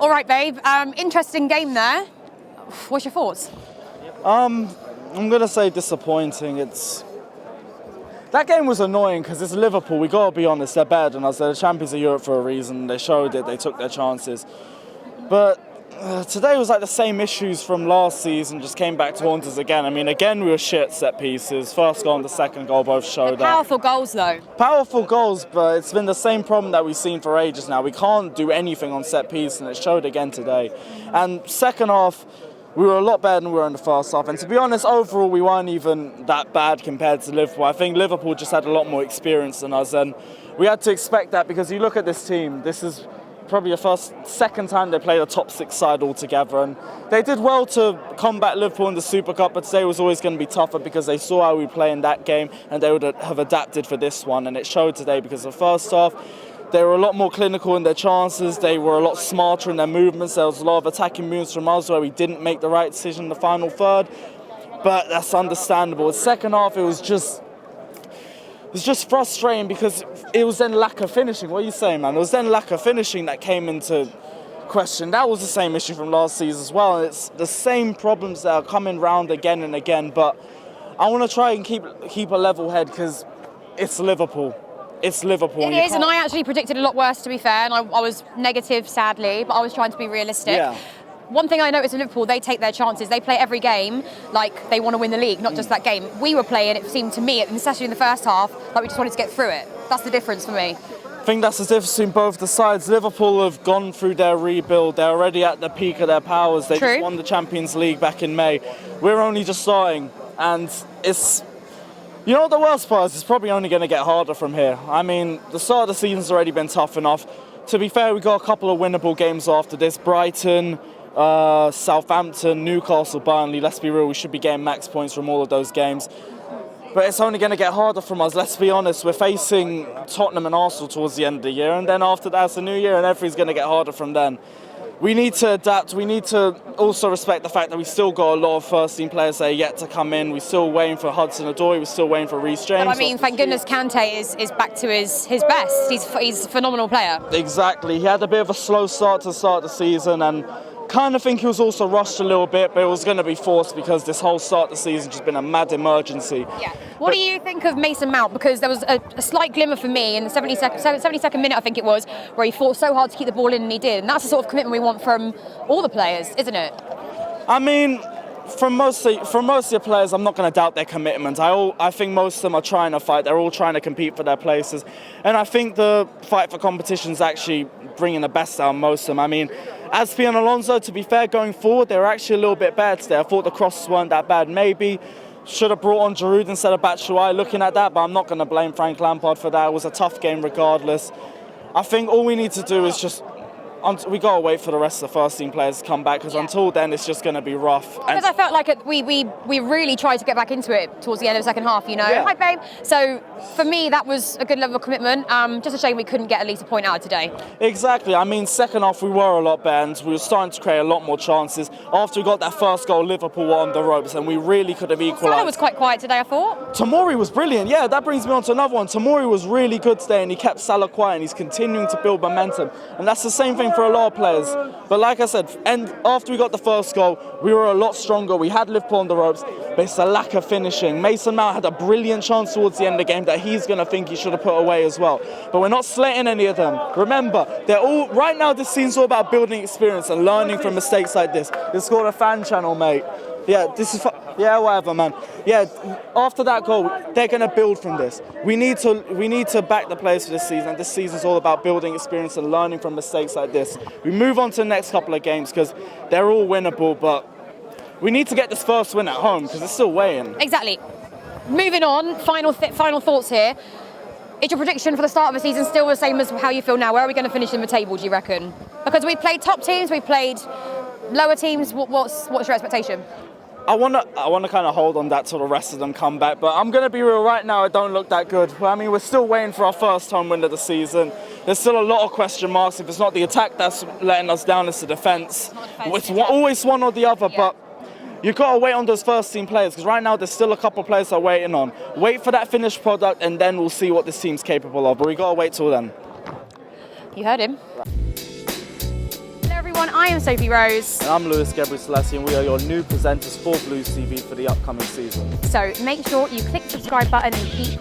All right, babe. Interesting game there. What's your thoughts? I'm gonna say disappointing. That game was annoying because it's Liverpool. We gotta be honest. They're better than us. They're the champions of Europe for a reason. They showed it. They took their chances. But today was like the same issues from last season. Just came back to haunt us again. I mean, again we were shit set pieces. First goal and the second goal both showed that. Powerful goals though. Powerful goals, but it's been the same problem that we've seen for ages now. We can't do anything on set piece, and it showed again today. And second half, we were a lot better than we were in the first half. And to be honest, overall, we weren't even that bad compared to Liverpool. I think Liverpool just had a lot more experience than us, and we had to expect that because you look at this team, this is probably the second time they played a top six side altogether, and they did well to combat Liverpool in the Super Cup, but today was always going to be tougher because they saw how we play in that game and they would have adapted for this one, and it showed today because the first half they were a lot more clinical in their chances, they were a lot smarter in their movements, there was a lot of attacking moves from us where we didn't make the right decision in the final third, but that's understandable. The second half it was just frustrating because it was then lack of finishing. What are you saying, man? It was then lack of finishing that came into question. That was the same issue from last season as well. And it's the same problems that are coming round again and again. But I want to try and keep a level head because it's Liverpool. It's Liverpool. It is, and I actually predicted a lot worse, to be fair. And I was negative, sadly, but I was trying to be realistic. Yeah. One thing I noticed in Liverpool, they take their chances. They play every game like they want to win the league, not just that game. We were playing, it seemed to me, especially in the first half, like we just wanted to get through it. That's the difference for me. I think that's the difference between both the sides. Liverpool have gone through their rebuild. They're already at the peak of their powers. They just won the Champions League back in May. We're only just starting, and it's... You know what the worst part is? It's probably only going to get harder from here. I mean, the start of the season's already been tough enough. To be fair, we got a couple of winnable games after this. Brighton, Southampton, Newcastle, Burnley. Let's be real, we should be getting max points from all of those games. But it's only going to get harder from us. Let's be honest, we're facing Tottenham and Arsenal towards the end of the year, and then after that it's a new year and everything's going to get harder from then. We need to adapt. We need to also respect the fact that we still got a lot of first-team players that are yet to come in. We're still waiting for Hudson-Odoi. We're still waiting for Reece James. But I mean, thank goodness Kante is back to his best. He's a phenomenal player. Exactly. He had a bit of a slow start to start the season, and kind of think he was also rushed a little bit, but it was going to be forced because this whole start of the season has been a mad emergency. Yeah. What do you think of Mason Mount? Because there was a slight glimmer for me in the 72nd minute, I think it was, where he fought so hard to keep the ball in, and he did. And that's the sort of commitment we want from all the players, isn't it? I mean, from most of the players, I'm not going to doubt their commitment. I think most of them are trying to fight. They're all trying to compete for their places. And I think the fight for competition is actually bringing the best out of most of them. I mean, Aspi and Alonso, to be fair, going forward, they were actually a little bit better today. I thought the crosses weren't that bad. Maybe should have brought on Giroud instead of Batshuayi looking at that, but I'm not going to blame Frank Lampard for that. It was a tough game regardless. I think all we need to do is just... we got to wait for the rest of the first-team players to come back, because until then, it's just going to be rough. Because I felt like we really tried to get back into it towards the end of the second half, you know. Yeah. Hi, babe. So, for me, that was a good level of commitment. Just a shame we couldn't get at least a point out today. Exactly. I mean, second half, we were a lot better, and we were starting to create a lot more chances. After we got that first goal, Liverpool were on the ropes, and we really could have equalised. Salah was quite quiet today, I thought. Tomori was brilliant. Yeah, that brings me on to another one. Tomori was really good today, and he kept Salah quiet, and he's continuing to build momentum. And that's the same thing for a lot of players. But like I said, and after we got the first goal, we were a lot stronger. We had Liverpool on the ropes, but it's a lack of finishing. Mason Mount had a brilliant chance towards the end of the game that he's going to think he should have put away as well. But we're not slating any of them. Remember, they're all right now. This season's all about building experience and learning from mistakes like this. It's called a fan channel, mate. Yeah, this is. Yeah, whatever, man. Yeah, after that goal, they're going to build from this. We need to back the players for this season. And this season's all about building experience and learning from mistakes like this. We move on to the next couple of games because they're all winnable, but we need to get this first win at home because it's still weighing. Exactly. Moving on, final thoughts here. Is your prediction for the start of the season still the same as how you feel now? Where are we going to finish in the table, do you reckon? Because we played top teams, we played lower teams. What's your expectation? I want to kind of hold on that till the rest of them come back, but I'm going to be real, right now it don't look that good. I mean, we're still waiting for our first home win of the season. There's still a lot of question marks. If it's not the attack that's letting us down, it's the defence. It's always one or the other, but you've got to wait on those first team players, because right now there's still a couple of players that are waiting on. Wait for that finished product, and then we'll see what this team's capable of, but we've got to wait till then. You heard him. everyone, I am Sophie Rose. And I'm Lewis Gebre-Selassie, and we are your new presenters for Blues TV for the upcoming season. So make sure you click the subscribe button and keep